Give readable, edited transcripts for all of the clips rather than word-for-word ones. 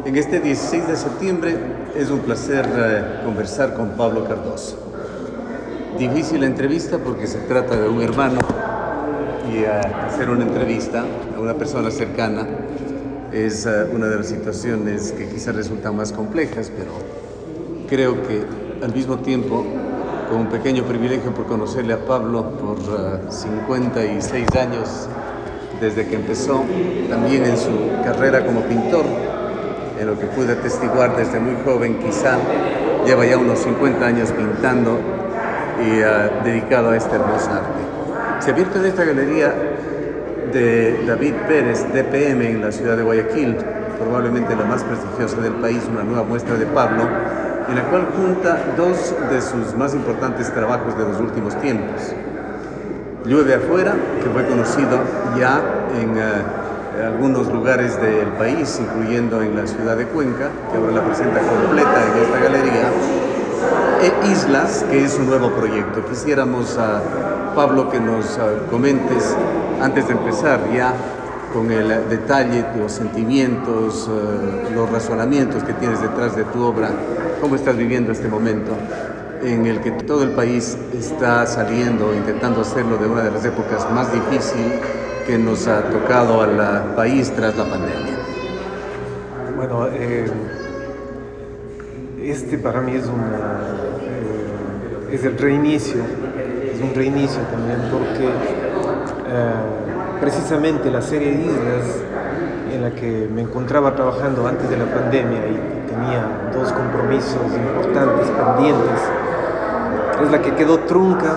En este 16 de septiembre es un placer conversar con Pablo Cardoso. Difícil entrevista porque se trata de un hermano y hacer una entrevista a una persona cercana es una de las situaciones que quizás resultan más complejas, pero creo que al mismo tiempo, con un pequeño privilegio por conocerle a Pablo por 56 años desde que empezó, también en su carrera como pintor, en lo que pude atestiguar desde muy joven, quizá lleva ya unos 50 años pintando y dedicado a este hermoso arte. Se ha abierto en esta galería de David Pérez, DPM, en la ciudad de Guayaquil, probablemente la más prestigiosa del país, una nueva muestra de Pablo, en la cual junta dos de sus más importantes trabajos de los últimos tiempos. Llueve afuera, que fue conocido ya en algunos lugares del país, incluyendo en la ciudad de Cuenca, que ahora la presenta completa en esta galería, e Islas, que es un nuevo proyecto. Quisiéramos, Pablo, que nos comentes, antes de empezar ya con el detalle, los sentimientos, los razonamientos que tienes detrás de tu obra, cómo estás viviendo este momento en el que todo el país está saliendo, intentando hacerlo de una de las épocas más difíciles que nos ha tocado al país tras la pandemia. Bueno, este para mí es el reinicio, es un reinicio también porque precisamente la serie Islas, en la que me encontraba trabajando antes de la pandemia y tenía dos compromisos importantes pendientes, es la que quedó trunca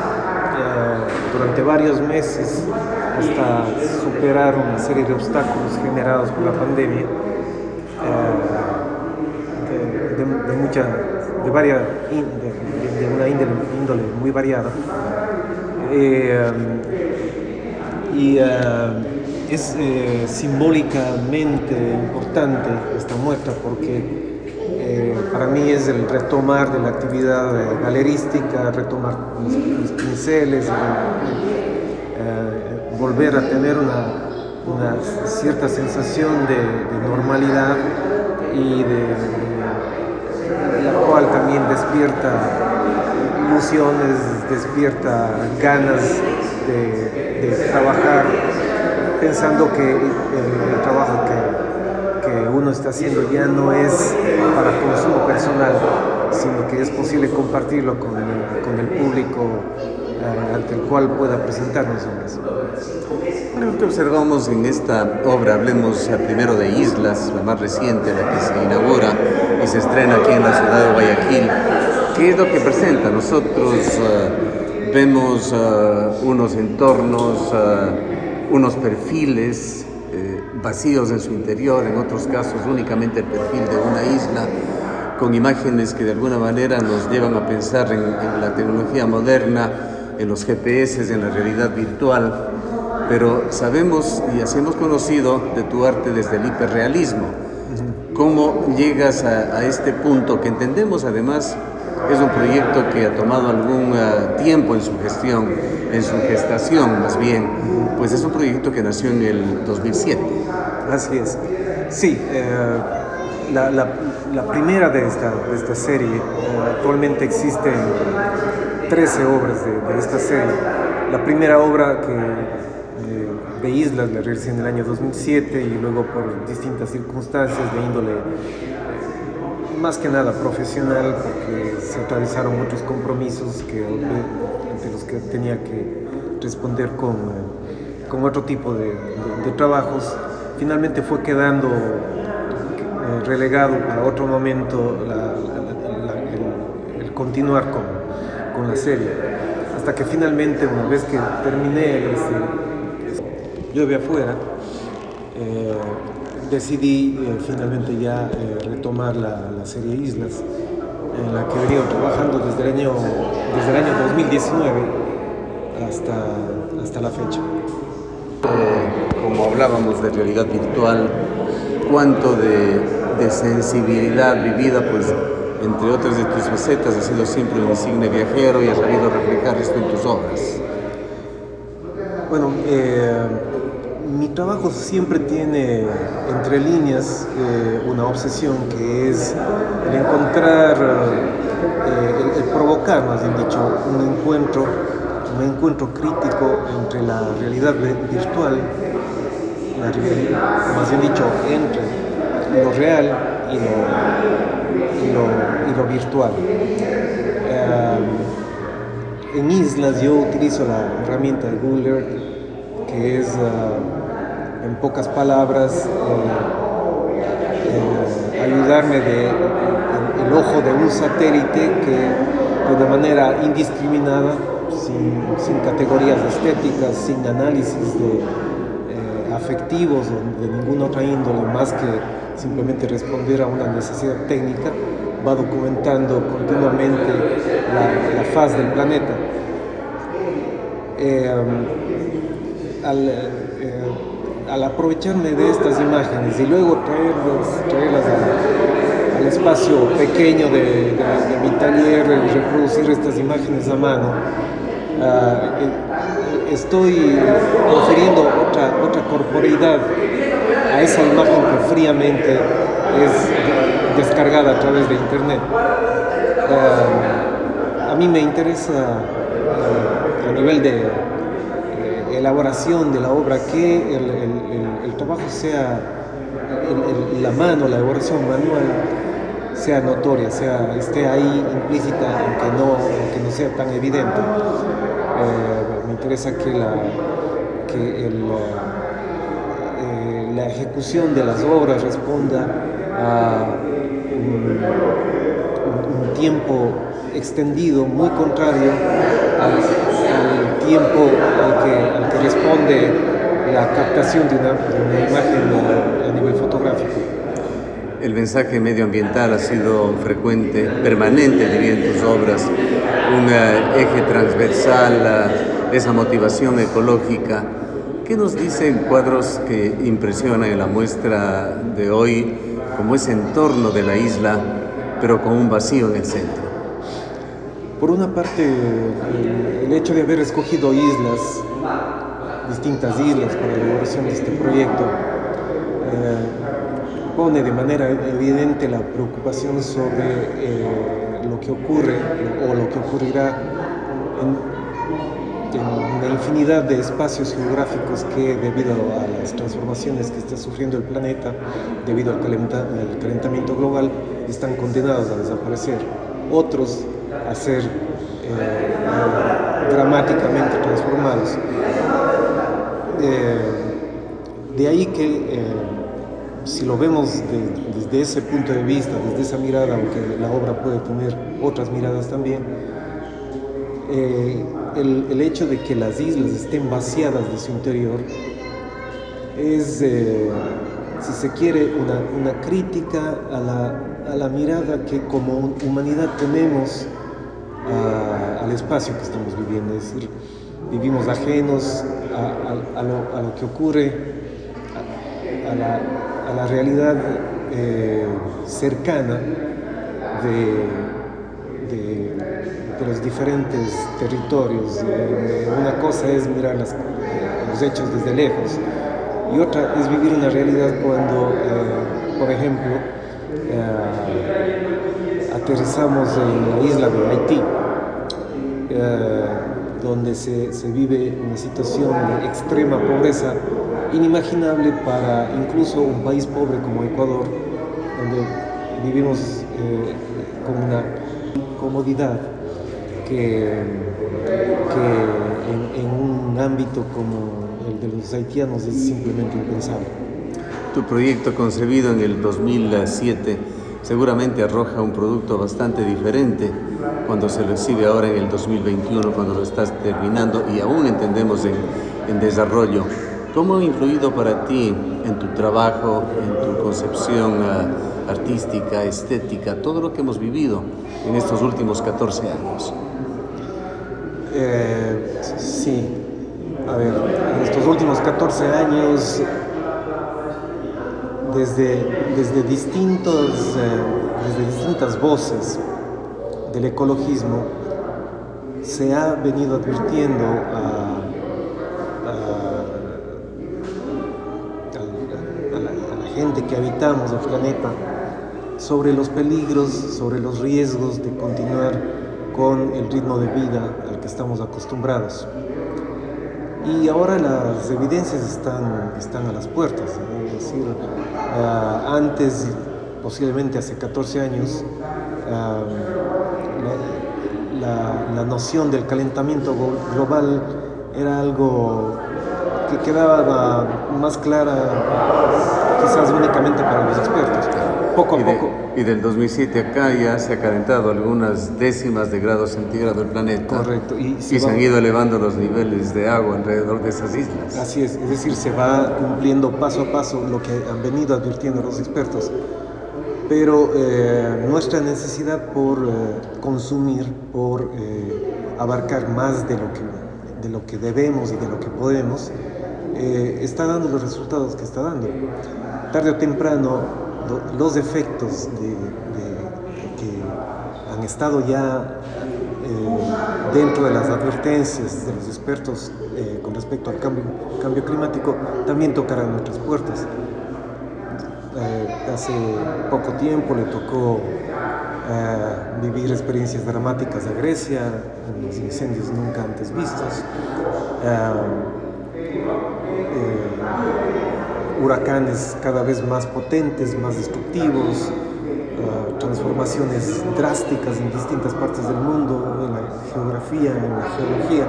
durante varios meses hasta superar una serie de obstáculos generados por la pandemia, de una índole muy variada. Es simbólicamente importante esta muestra porque para mí es el retomar de la actividad galerística, retomar los pinceles, volver a tener una cierta sensación de normalidad y la cual también despierta ilusiones, despierta ganas de trabajar, pensando que el trabajo que uno está haciendo ya no es para consumo personal, sino que es posible compartirlo con el público ante el cual pueda presentar mis obras. Bueno, lo que observamos en esta obra, hablemos primero de Islas, la más reciente, la que se inaugura y se estrena aquí en la ciudad de Guayaquil. ¿Qué es lo que presenta? Nosotros vemos unos entornos, unos perfiles vacíos en su interior, en otros casos únicamente el perfil de una isla, con imágenes que de alguna manera nos llevan a pensar en la tecnología moderna, en los GPS, en la realidad virtual, pero sabemos y así hemos conocido de tu arte desde el hiperrealismo. ¿Cómo llegas a este punto que entendemos además es un proyecto que ha tomado algún tiempo en su gestión, en su gestación más bien, pues es un proyecto que nació en el 2007? Así es. Sí, la primera de esta serie, actualmente existen 13 obras de esta serie. La primera obra de Islas la realicé en el año 2007 y luego por distintas circunstancias de índole más que nada profesional, porque se atravesaron muchos compromisos ante los que tenía que responder con otro tipo de trabajos. Finalmente fue quedando relegado para otro momento el continuar con la serie, hasta que finalmente, una vez que terminé Llueve afuera, decidí finalmente ya retomar la serie Islas, en la que he venido trabajando desde el año 2019 hasta la fecha. Como hablábamos de realidad virtual, cuánto de sensibilidad vivida, pues entre otras de tus facetas, has sido siempre un insigne viajero y has sabido reflejar esto en tus obras. Bueno, Mi trabajo siempre tiene entre líneas una obsesión, que es el encontrar, el provocar, más bien dicho, un encuentro crítico entre la realidad virtual, más bien dicho, entre lo real y lo virtual. En Islas yo utilizo la herramienta de Google Earth, que es, en pocas palabras, ayudarme el ojo de un satélite que de una manera indiscriminada, sin categorías estéticas, sin análisis afectivos o de ninguna otra índole, más que simplemente responder a una necesidad técnica, va documentando continuamente la faz del planeta. Al aprovecharme de estas imágenes y luego traerlas al espacio pequeño de mi taller y reproducir estas imágenes a mano, estoy confiriendo otra corporeidad a esa imagen que fríamente es descargada a través de internet. A mí me interesa, a nivel de elaboración de la obra, que el trabajo sea, la mano, la elaboración manual sea notoria, esté ahí implícita, aunque no sea tan evidente. Me interesa que la ejecución de las obras responda a un tiempo extendido muy contrario al tiempo al que responde la captación de una imagen a nivel fotográfico. El mensaje medioambiental ha sido frecuente, permanente, diría, en tus obras, un eje transversal, esa motivación ecológica. ¿Qué nos dicen cuadros que impresionan en la muestra de hoy, como ese entorno de la isla, pero con un vacío en el centro? Por una parte, el hecho de haber escogido distintas islas para la elaboración de este proyecto, pone de manera evidente la preocupación sobre lo que ocurre o lo que ocurrirá en una infinidad de espacios geográficos que, debido a las transformaciones que está sufriendo el planeta, debido al calentamiento global, están condenados a desaparecer. Otros a ser dramáticamente transformados. De ahí que, si lo vemos desde ese punto de vista, desde esa mirada, aunque la obra puede tener otras miradas también, el hecho de que las islas estén vaciadas de su interior es, si se quiere, una crítica a la mirada que como humanidad tenemos al espacio que estamos viviendo. Es decir, vivimos ajenos a lo que ocurre, a la realidad cercana de los diferentes territorios. Una cosa es mirar los hechos desde lejos, y otra es vivir una realidad cuando, por ejemplo, aterrizamos en la isla de Haití, donde se vive una situación de extrema pobreza inimaginable para incluso un país pobre como Ecuador, donde vivimos con una comodidad que en un ámbito como el de los haitianos es simplemente impensable. Tu proyecto, concebido en el 2007, seguramente arroja un producto bastante diferente cuando se lo exhibe ahora en el 2021, cuando lo estás terminando y aún entendemos en desarrollo. ¿Cómo ha influido para ti en tu trabajo, en tu concepción artística, estética, todo lo que hemos vivido en estos últimos 14 años? Sí, a ver, en estos últimos 14 años, desde distintas voces del ecologismo, se ha venido advirtiendo gente que habitamos el planeta, sobre los peligros, sobre los riesgos de continuar con el ritmo de vida al que estamos acostumbrados. Y ahora las evidencias están a las puertas. Es decir, antes, posiblemente hace 14 años, la noción del calentamiento global era algo que quedaba más clara quizás únicamente para los expertos. Poco a poco. Y del 2007 acá ya se ha calentado algunas décimas de grado centígrado el planeta. Correcto. Y se han ido elevando los niveles de agua alrededor de esas islas. Así es decir, se va cumpliendo paso a paso lo que han venido advirtiendo los expertos. Pero nuestra necesidad por consumir, por abarcar más de lo que debemos y de lo que podemos, está dando los resultados que está dando. Tarde o temprano, los efectos que han estado ya dentro de las advertencias de los expertos con respecto al cambio climático también tocarán nuestras puertas. Hace poco tiempo le tocó vivir experiencias dramáticas a Grecia, unos incendios nunca antes vistos, huracanes cada vez más potentes, más destructivos, transformaciones drásticas en distintas partes del mundo, en la geografía, en la geología,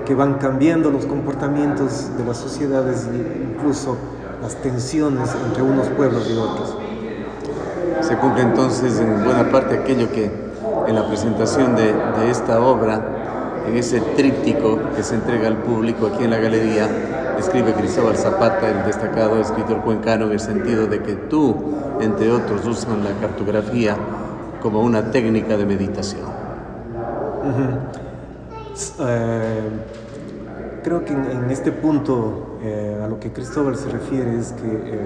que van cambiando los comportamientos de las sociedades e incluso las tensiones entre unos pueblos y otros. Se cumple entonces en buena parte aquello que en la presentación de esta obra, en ese tríptico que se entrega al público aquí en la galería, escribe Cristóbal Zapata, el destacado escritor cuencano, en el sentido de que tú, entre otros, usan la cartografía como una técnica de meditación. Creo que en este punto a lo que Cristóbal se refiere es que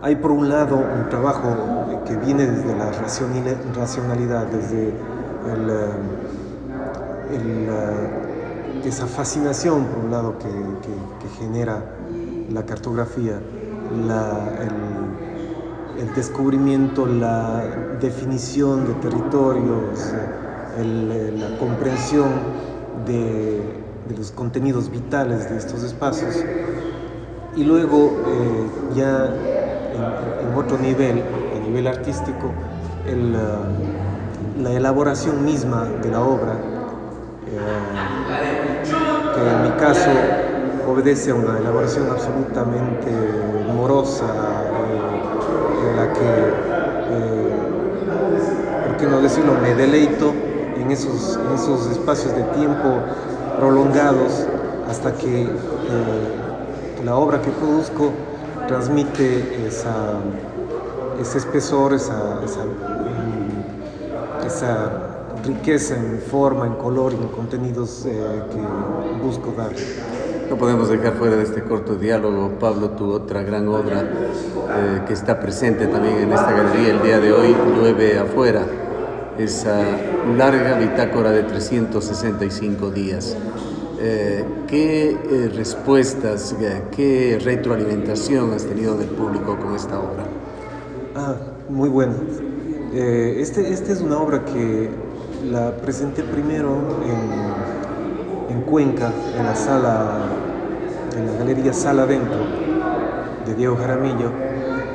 hay por un lado un trabajo que viene desde la racionalidad, desde esa fascinación por un lado que genera la cartografía, el descubrimiento, la definición de territorios, la comprensión de los contenidos vitales de estos espacios, y luego ya en otro nivel, a nivel artístico, la elaboración misma de la obra, que en mi caso obedece a una elaboración absolutamente morosa, en la que, por qué no decirlo, me deleito en esos espacios de tiempo prolongados hasta que la obra que produzco transmite ese espesor, esa riqueza en forma, en color y en contenidos que busco dar. No podemos dejar fuera de este corto diálogo, Pablo, tu otra gran obra que está presente también en esta galería el día de hoy, Llueve afuera, esa larga bitácora de 365 días. ¿Qué respuestas, qué retroalimentación has tenido del público con esta obra? Muy buena. Esta es una obra que la presenté primero en Cuenca, en la galería Sala Dentro de Diego Jaramillo,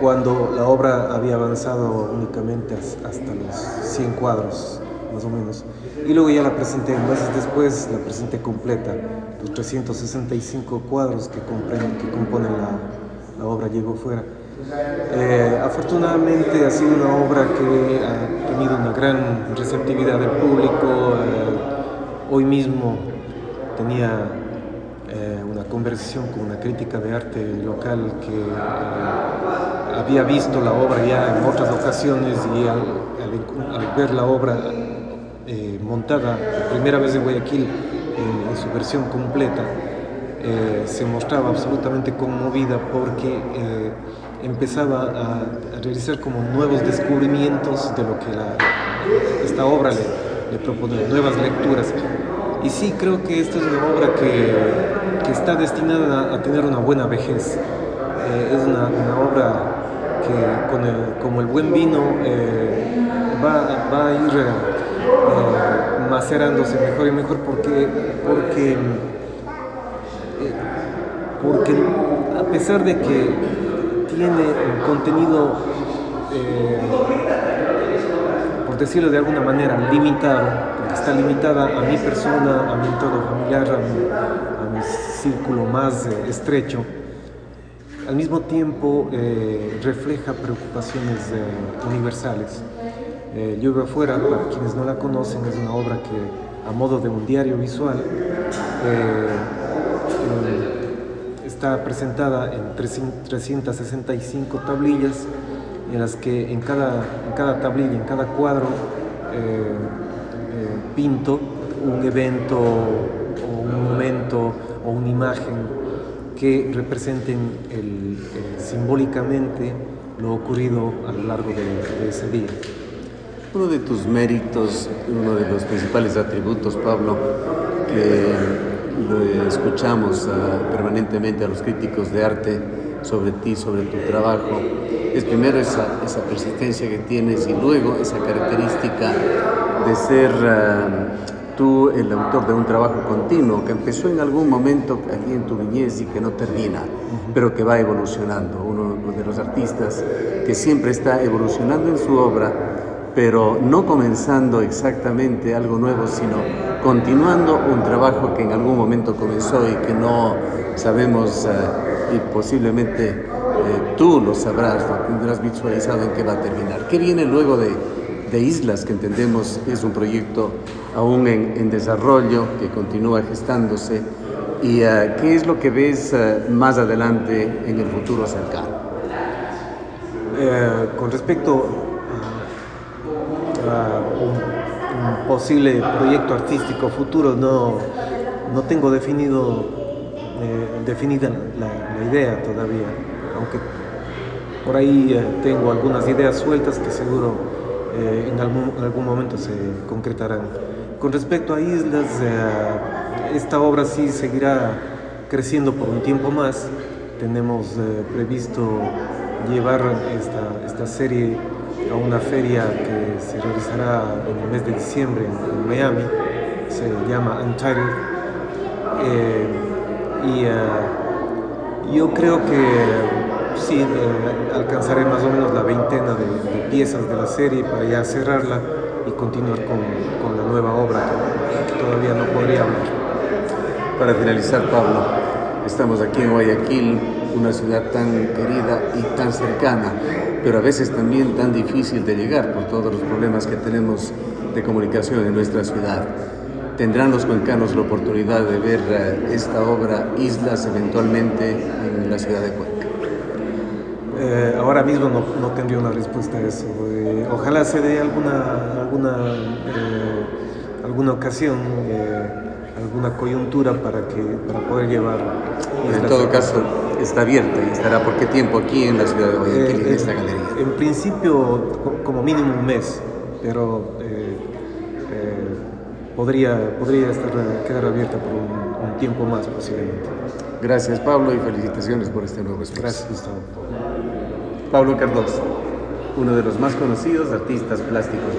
cuando la obra había avanzado únicamente hasta los 100 cuadros, más o menos. Y luego ya la presenté, meses después, la presenté completa, los 365 cuadros que componen la obra Llegó Fuera. Afortunadamente ha sido una obra que ha tenido una gran receptividad del público. Hoy mismo tenía una conversación con una crítica de arte local que había visto la obra ya en otras ocasiones, y al ver la obra montada por primera vez en Guayaquil en su versión completa, se mostraba absolutamente conmovida porque empezaba a realizar como nuevos descubrimientos de lo que esta obra le proponía, nuevas lecturas. Y sí, creo que esta es una obra que está destinada a tener una buena vejez. Es una obra que como el buen vino va a ir macerándose mejor y mejor porque a pesar de que tiene un contenido, por decirlo de alguna manera, limitado, porque está limitada a mi persona, a mi entorno familiar, a mi círculo más estrecho, al mismo tiempo refleja preocupaciones universales. Lluvia afuera, para quienes no la conocen, es una obra que, a modo de un diario visual, está presentada en 365 tablillas, en las que en cada tablilla, en cada cuadro, pinto un evento o un momento o una imagen que representen simbólicamente lo ocurrido a lo largo de ese día. Uno de tus méritos, uno de los principales atributos, Pablo, que lo escuchamos permanentemente a los críticos de arte sobre ti, sobre tu trabajo, es primero esa persistencia que tienes y luego esa característica de ser tú el autor de un trabajo continuo que empezó en algún momento allí en tu niñez y que no termina, pero que va evolucionando. Uno de los artistas que siempre está evolucionando en su obra, pero no comenzando exactamente algo nuevo, sino continuando un trabajo que en algún momento comenzó y que no sabemos y posiblemente tú lo sabrás, lo tendrás visualizado en qué va a terminar. ¿Qué viene luego de Islas, que entendemos es un proyecto aún en desarrollo, que continúa gestándose? ¿Y qué es lo que ves más adelante en el futuro cercano? Con respecto a un posible proyecto artístico futuro, no tengo definida la idea todavía, aunque por ahí tengo algunas ideas sueltas que seguro en algún momento se concretarán. Con respecto a Islas, esta obra sí seguirá creciendo por un tiempo más. Tenemos previsto llevar esta serie a una feria que se realizará en el mes de diciembre en Miami. Se llama Untitled. Yo creo que sí, alcanzaré más o menos la veintena de piezas de la serie para ya cerrarla y continuar con la nueva obra que todavía no podría hablar. Para finalizar, Pablo, estamos aquí en Guayaquil, una ciudad tan querida y tan cercana, pero a veces también tan difícil de llegar por todos los problemas que tenemos de comunicación en nuestra ciudad. ¿Tendrán los cuencanos la oportunidad de ver esta obra Islas eventualmente en la ciudad de Cuenca? Ahora mismo no tendría una respuesta a eso. Ojalá se dé alguna ocasión, alguna coyuntura para poder llevar. En todo caso, está abierta y estará por qué tiempo aquí en la ciudad de Guayaquil, en esta galería. En principio, como mínimo un mes, pero podría quedar abierta por un tiempo más posiblemente. Gracias, Pablo, y felicitaciones por este nuevo espacio. Gracias, Gustavo. Pablo Cardoso, uno de los más conocidos artistas plásticos.